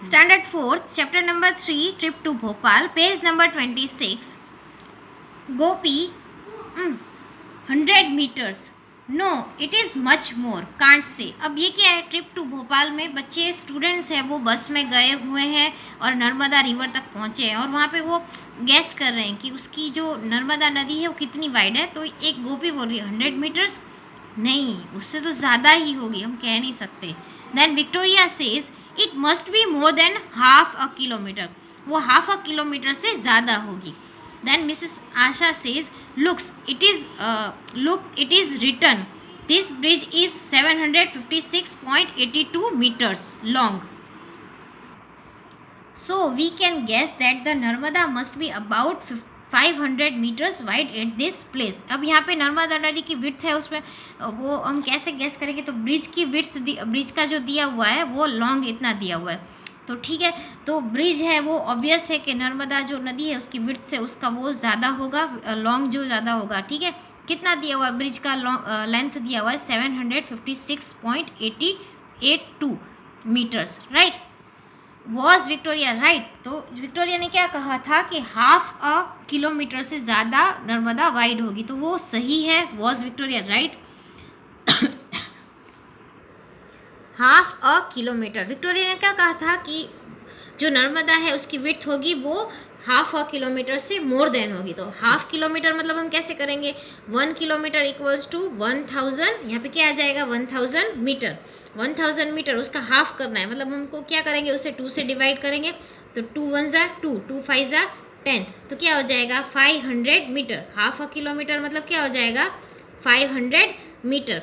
Standard 4th, chapter number 3, trip to Bhopal, page number 26. Gopi, 100 meters. No, it is much more. Can't say. अब ये क्या है, trip to Bhopal में बच्चे students हैं वो बस में गए हुए हैं और नर्मदा रिवर तक पहुँचे हैं और वहाँ पे वो गैस कर रहे हैं कि उसकी जो नर्मदा नदी है वो कितनी वाइड है. तो एक गोपी बोल रही है 100 मीटर्स. नहीं, उससे तो ज़्यादा ही होगी, हम कह नहीं सकते. Then Victoria says it must be more than half a kilometre. वो हाफ अ किलोमीटर से ज़्यादा होगी. Then Mrs Asha says looks it is written this bridge is 756.82 meters long. So we can guess that the Narmada must be about 500 meters wide at this place. अब यहाँ पे नर्मदा नदी की width है, उसमें वो हम कैसे गैस करेंगे. तो ब्रिज की विड्थ, ब्रिज का जो दिया हुआ है वो लॉन्ग इतना दिया हुआ है. तो ठीक है, तो ब्रिज है वो ऑब्वियस है कि नर्मदा जो नदी है उसकी विड्थ से उसका वो ज़्यादा होगा, लॉन्ग जो ज़्यादा होगा. ठीक है, कितना दिया हुआ है ब्रिज का लेंथ दिया हुआ है 756.82 metres. Right. Was Victoria right. तो विक्टोरिया ने क्या कहा था कि हाफ अ किलोमीटर से ज़्यादा नर्मदा वाइड होगी, तो वो सही है. Was Victoria right. Half a kilometre. Victoria ने क्या कहा था कि जो नर्मदा है उसकी विड्थ होगी वो हाफ अ किलोमीटर से मोर देन होगी. तो हाफ किलोमीटर मतलब हम कैसे करेंगे, 1 किलोमीटर इक्वल्स टू 1000. यहाँ पे क्या आ जाएगा 1000 मीटर. 1000 मीटर उसका हाफ करना है, मतलब हमको क्या करेंगे, उसे 2 से डिवाइड करेंगे. तो 2 1 ज़ा 2, 2 5 ज़ा 10. तो क्या हो जाएगा 500 मीटर. हाफ अ किलोमीटर मतलब क्या हो जाएगा 500 मीटर.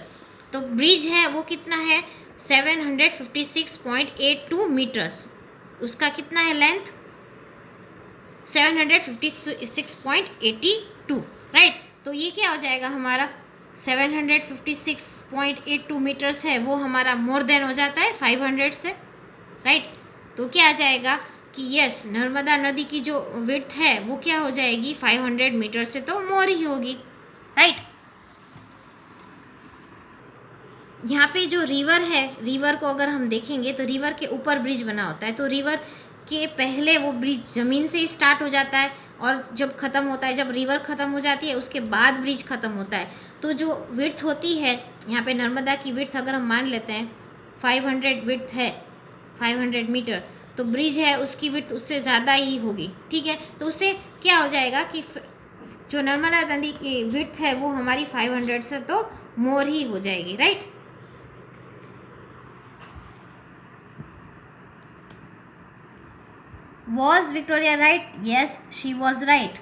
तो ब्रिज है वो कितना है 756.82 मीटर्स. उसका कितना है लेंथ 756.82. राइट. तो ये क्या हो जाएगा हमारा 756.82 मीटर्स है वो हमारा मोर देन हो जाता है 500 से. राइट. तो क्या आ जाएगा कि यस नर्मदा नदी की जो विड्थ है वो क्या हो जाएगी 500 मीटर से तो मोर ही होगी. राइट. यहाँ पे जो रिवर है, रिवर को अगर हम देखेंगे तो रिवर के ऊपर ब्रिज बना होता है. तो रिवर के पहले वो ब्रिज ज़मीन से ही स्टार्ट हो जाता है और जब ख़त्म होता है, जब रिवर ख़त्म हो जाती है उसके बाद ब्रिज ख़त्म होता है. तो जो विड्थ होती है यहाँ पे नर्मदा की विड्थ अगर हम मान लेते हैं 500 विड्थ है 500 मीटर, तो ब्रिज है उसकी विड्थ उससे ज़्यादा ही होगी. ठीक है. तो उससे क्या हो जाएगा कि जो नर्मदा नदी की विड्थ है वो हमारी 500 से तो मोर ही हो जाएगी. Right. Was Victoria right. Yes she was right.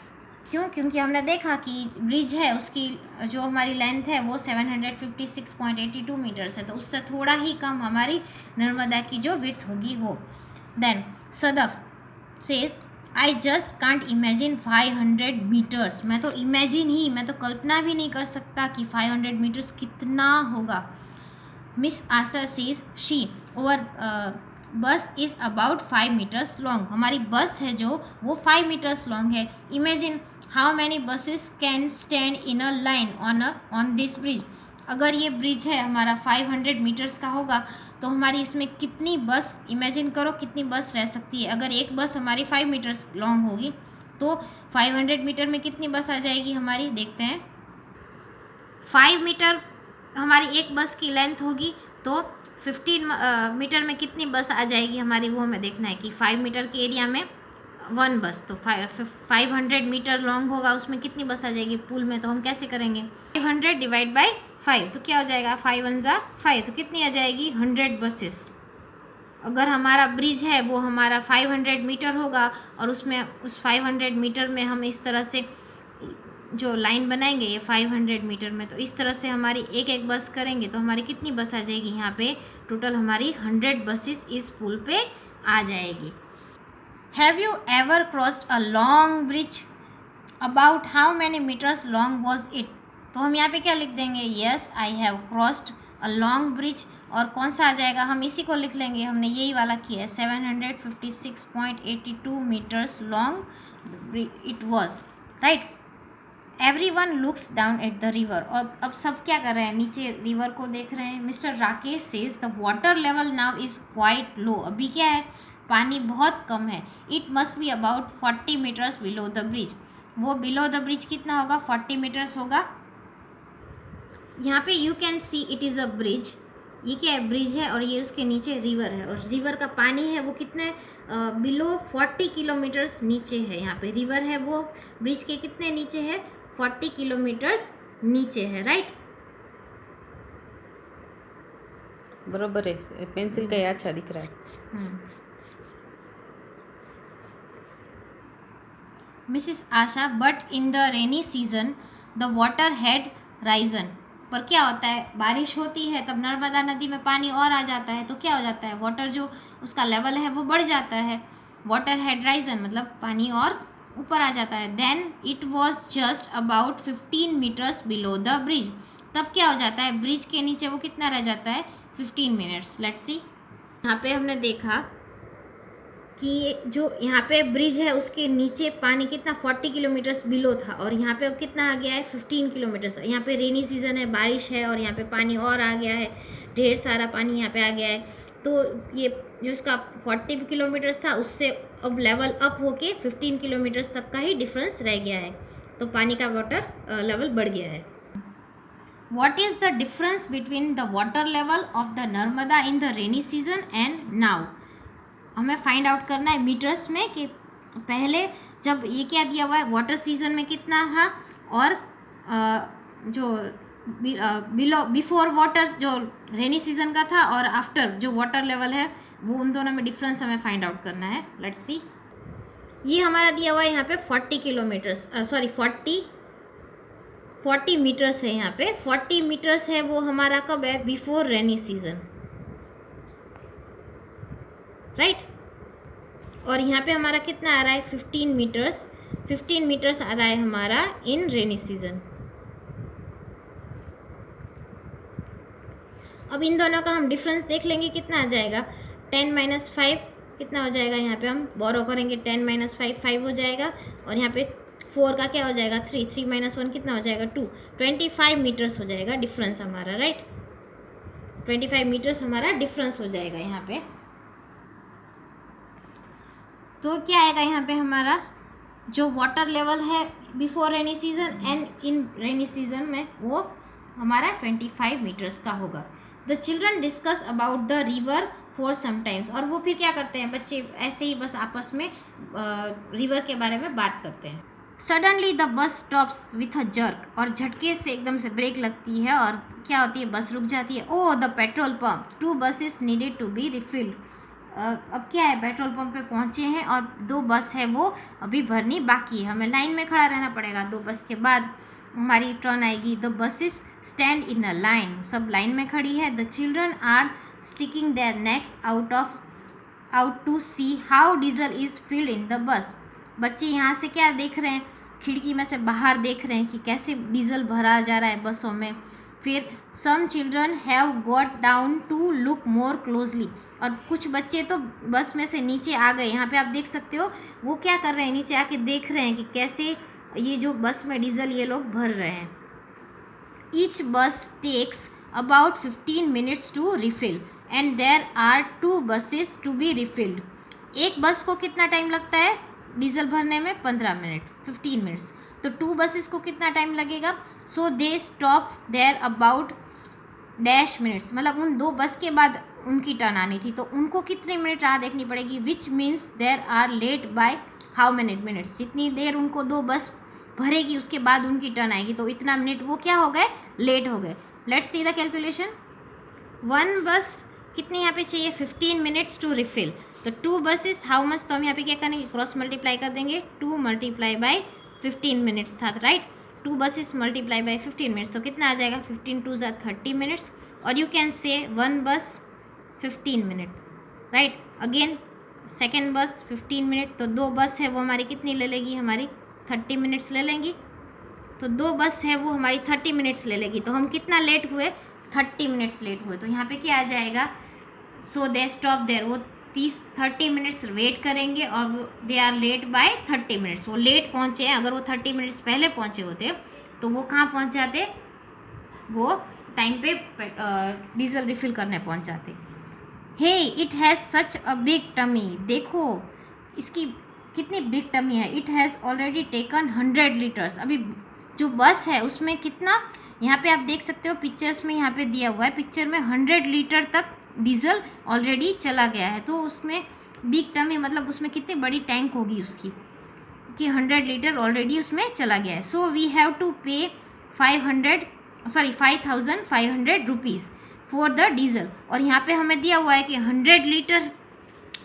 क्यों? क्योंकि हमने देखा कि ब्रिज है उसकी जो हमारी लेंथ है वो 756.82 मीटर्स है, तो उससे थोड़ा ही कम हमारी नर्मदा की जो विड्थ होगी वो. Then Sadaf says I just can't imagine 500 metres. मैं तो कल्पना भी नहीं कर सकता कि 500 मीटर्स कितना होगा. Miss Asha says she over bus is about 5 metres long. हमारी बस है जो वो 5 मीटर्स लॉन्ग है. Imagine how many buses can stand in a line on this bridge. अगर ये ब्रिज है हमारा 500 मीटर्स का होगा तो हमारी इसमें कितनी बस, इमेजिन करो कितनी बस रह सकती है. अगर एक बस हमारी 5 मीटर्स लॉन्ग होगी तो 500 मीटर में कितनी बस आ जाएगी हमारी, देखते हैं. 5 मीटर हमारी एक बस की लेंथ होगी तो 15 मीटर में कितनी बस आ जाएगी हमारी, वो हमें देखना है कि 5 मीटर के एरिया में 1 बस. तो 500 मीटर लॉन्ग होगा उसमें कितनी बस आ जाएगी पूल में. तो हम कैसे करेंगे 500 डिवाइड बाई 5. तो क्या हो जाएगा 5 1 ज़ा 5. तो कितनी आ जाएगी 100 बसेस. अगर हमारा ब्रिज है वो हमारा 500 मीटर होगा और उसमें उस 500 मीटर में हम इस तरह से जो लाइन बनाएंगे ये 500 मीटर में, तो इस तरह से हमारी एक एक बस करेंगे तो हमारी कितनी बस आ जाएगी यहाँ पे टोटल हमारी 100 बसेस इस पुल पे आ जाएगी. Have you ever crossed a long bridge. About how many metres long was it. तो हम यहाँ पे क्या लिख देंगे, yes I have crossed a long bridge. और कौन सा आ जाएगा, हम इसी को लिख लेंगे, हमने यही वाला किया है 756.82 metres long it was. Right. Everyone looks down at the river. और अब सब क्या कर रहे हैं, नीचे रिवर को देख रहे हैं. Mr Rakesh says the water level now is quite low. अभी क्या है पानी बहुत कम है। It must be about 40 metres below the bridge. वो बिलो द ब्रिज कितना होगा, 40 मीटर्स होगा। यहाँ पे you can see it is a bridge. ये क्या है, ब्रिज है, और ये उसके नीचे रिवर है, और रिवर का पानी है वो कितने बिलो 40 किलोमीटर्स नीचे है। यहाँ पे रिवर है वो ब्रिज के कितने नीचे है, 40 किलोमीटर्स नीचे है, राइट। बरोबर है, पेंसिल का ये अच्छा दिख रहा है। Mrs Asha, but in the rainy season the water had Ryzen. पर क्या होता है, बारिश होती है तब नर्मदा नदी में पानी और आ जाता है, तो क्या हो जाता है, वाटर जो उसका लेवल है वो बढ़ जाता है। वाटर हैड राइजन मतलब पानी और ऊपर आ जाता है। Then it was just about 15 metres below the bridge. तब क्या हो जाता है, ब्रिज के नीचे वो कितना रह जाता है, 15 मिनट्स। Let's see. यहाँ पे हमने देखा कि जो यहाँ पे ब्रिज है उसके नीचे पानी कितना 40 किलोमीटर्स बिलो था, और यहाँ पे अब कितना आ गया है, 15 किलोमीटर्स। यहाँ पे रेनी सीजन है, बारिश है, और यहाँ पे पानी और आ गया है, ढेर सारा पानी यहाँ पे आ गया है। तो ये जो उसका 40 किलोमीटर्स था उससे अब लेवल अप होके 15 किलोमीटर्स तक का ही डिफरेंस रह गया है, तो पानी का वाटर लेवल बढ़ गया है। What is the difference between the water level of the Narmada in the rainy season and now? हमें फाइंड आउट करना है मीटर्स में कि पहले जब ये क्या दिया हुआ है, वाटर सीजन में कितना था, और जो बिलो बिफोर वाटर जो रेनी सीजन का था, और आफ्टर जो वाटर लेवल है वो, उन दोनों में डिफरेंस हमें फाइंड आउट करना है। Let's see. ये हमारा दिया हुआ है यहाँ पे 40 किलोमीटर्स, सॉरी 40 मीटर्स है। यहाँ पे 40 मीटर्स है, वो हमारा कब है, बिफोर रेनी सीजन, राइट। और यहाँ पे हमारा कितना आ रहा है, 15 मीटर्स। 15 मीटर्स आ रहा है हमारा इन रेनी सीजन। अब इन दोनों का हम डिफरेंस देख लेंगे, कितना आ जाएगा, 10 - 5 कितना हो जाएगा, यहाँ पे हम बोरो करेंगे, 10 - 5 5 हो जाएगा, और यहाँ पे 4 का क्या हो जाएगा, 3 3 - 1 कितना हो जाएगा, 2 25 मीटर्स हो जाएगा डिफरेंस हमारा, राइट। 25 मीटर्स हमारा डिफरेंस हो जाएगा यहाँ पे। तो क्या आएगा यहाँ पे हमारा जो वाटर लेवल है before rainy season and in rainy season में, वो हमारा 25 मीटर्स का होगा। The children discuss about the river for sometimes. और वो फिर क्या करते हैं बच्चे, ऐसे ही बस आपस में रिवर के बारे में बात करते हैं। Suddenly the bus stops with a jerk. और झटके से एकदम से ब्रेक लगती है, और क्या होती है, बस रुक जाती है। Oh the petrol pump, 2 buses needed to be refilled. अब क्या है, पेट्रोल पंप पे पहुंचे हैं और 2 बस है वो अभी भरनी बाकी है, हमें लाइन में खड़ा रहना पड़ेगा। 2 बस के बाद हमारी टर्न आएगी। The buses stand in a line, सब लाइन में खड़ी है। The children are sticking their necks out to see how diesel is filled in the bus. बच्चे यहाँ से क्या देख रहे हैं, खिड़की में से बाहर देख रहे हैं कि कैसे डीजल भरा जा रहा है बसों में। फिर some children have got down to look more closely. और कुछ बच्चे तो बस में से नीचे आ गए, यहाँ पे आप देख सकते हो वो क्या कर रहे हैं, नीचे आके देख रहे हैं कि कैसे ये जो बस में डीजल ये लोग भर रहे हैं। Each bus takes about 15 minutes to refill and there are 2 buses to be refilled. एक बस को कितना टाइम लगता है डीजल भरने में, 15 मिनट, 15 मिनट्स। तो 2 buses को कितना टाइम लगेगा, so they stop there about dash minutes. मतलब उन 2 बस के बाद उनकी टर्न आनी थी, तो उनको कितने मिनट राह देखनी पड़ेगी, which means there are late by how many minutes. जितनी देर उनको 2 बस भरेगी उसके बाद उनकी टर्न आएगी, तो इतना मिनट वो क्या हो गए, लेट हो गए। Let's see the calculation. 1 बस कितनी यहाँ पे चाहिए, 15 मिनट्स टू रिफिल। तो 2 buses हाउ मच, तो हम यहाँ पे क्या करेंगे, क्रॉस मल्टीप्लाई कर देंगे, 2 × बाय 15 मिनट्स था, right. 2 buses multiply by 15 minutes, तो कितना आ जाएगा, 15 × 2 = 30 मिनट्स। और यू कैन से 1 बस 15 मिनट, राइट। अगेन सेकेंड बस 15 मिनट, तो 2 बस है वो हमारी कितनी ले लेगी, हमारी 30 मिनट्स ले लेंगी। तो 2 बस है वो हमारी 30 मिनट्स ले लेगी, तो हम कितना लेट हुए, 30 मिनट्स लेट हुए। तो यहाँ पे क्या आ जाएगा, सो दे स्टॉप देयर, वो 30 मिनट्स वेट करेंगे, और वो they are late by 30 minutes, वो लेट पहुँचे हैं। अगर वो 30 मिनट्स पहले पहुँचे होते तो वो कहाँ पहुँच जाते, वो टाइम पे डीजल रिफिल करने पहुँच जाते। Hey it has such a big tummy, देखो इसकी कितनी बिग टमी है। It has already taken 100 litres, अभी जो बस है उसमें कितना, यहाँ पे आप देख सकते हो पिक्चर्स में यहाँ पे दिया हुआ है, पिक्चर में 100 लीटर तक डीजल ऑलरेडी चला गया है। तो उसमें बिग टमी मतलब उसमें कितनी बड़ी टैंक होगी उसकी कि 100 लीटर ऑलरेडी उसमें चला गया है। सो वी हैव टू पे 5,500 रुपीज़ फॉर द डीज़ल। और यहाँ पे हमें दिया हुआ है कि 100 लीटर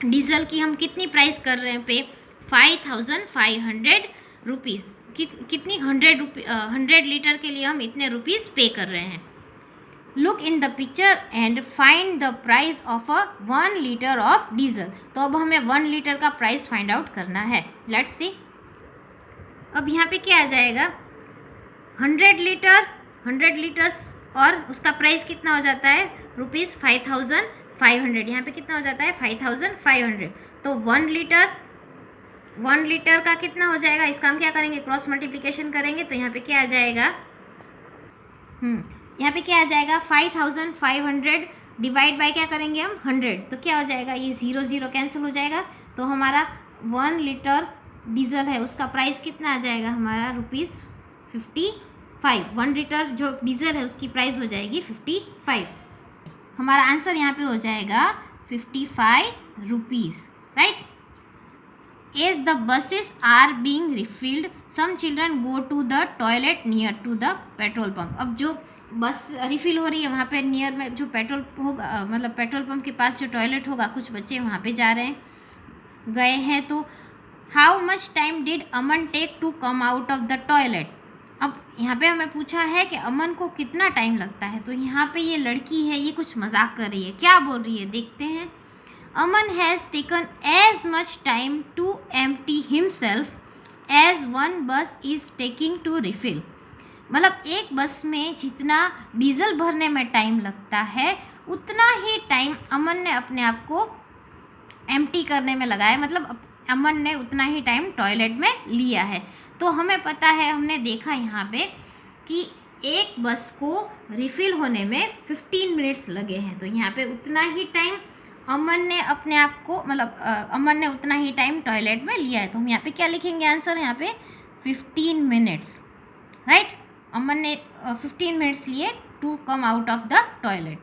डीज़ल की हम कितनी प्राइस कर रहे हैं पे, 5,500 रुपीज़। कितनी 100 लीटर के लिए हम इतने रुपीज़ पे कर रहे हैं। Look in the picture and find the price of a 1 litre of diesel. तो अब हमें 1 लीटर का प्राइस फाइंड आउट करना है। Let's see. अब यहाँ पे क्या आ जाएगा, 100 लीटर्स और उसका प्राइस कितना हो जाता है रुपीज़ 5,500। यहाँ पे कितना हो जाता है 5,500। तो 1 लीटर का कितना हो जाएगा, इसका हम क्या करेंगे, क्रॉस मल्टीप्लिकेशन करेंगे। तो यहाँ पे क्या आ जाएगा, यहाँ पे क्या आ जाएगा 5,500 डिवाइड बाय क्या करेंगे हम 100। तो क्या हो जाएगा, ये 0 0 कैंसिल हो जाएगा। तो हमारा 1 लीटर डीजल है उसका प्राइस कितना आ जाएगा हमारा ₹55। 1 लीटर जो डीजल है उसकी प्राइस हो जाएगी 55। हमारा आंसर यहाँ पे हो जाएगा 55 rupees, right. As the buses are being refilled some children go to the toilet near to the petrol pump. अब जो बस रिफ़िल हो रही है वहाँ पे नियर में जो पेट्रोल होगा, मतलब पेट्रोल पंप के पास जो टॉयलेट होगा, कुछ बच्चे वहाँ पे जा रहे हैं, गए हैं। तो how much time did Aman take to come out of the toilet. अब यहाँ पे हमें पूछा है कि अमन को कितना टाइम लगता है। तो यहाँ पे ये लड़की है, ये कुछ मजाक कर रही है, क्या बोल रही है देखते हैं। Aman has taken as much time to empty himself as 1 bus is taking to refill. मतलब एक बस में जितना डीजल भरने में टाइम लगता है उतना ही टाइम अमन ने अपने आप को एम्प्टी करने में लगाया, मतलब अमन ने उतना ही टाइम टॉयलेट में लिया है। तो हमें पता है, हमने देखा यहाँ पे कि एक बस को रिफ़िल होने में 15 मिनट्स लगे हैं। तो यहाँ पे उतना ही टाइम अमन ने अपने आप को, मतलब अमन ने उतना ही टाइम टॉयलेट में लिया है। तो हम यहाँ पे क्या लिखेंगे आंसर, यहाँ पे 15 मिनट्स, राइट। अमन ने 15 मिनट्स लिए to come out of the toilet.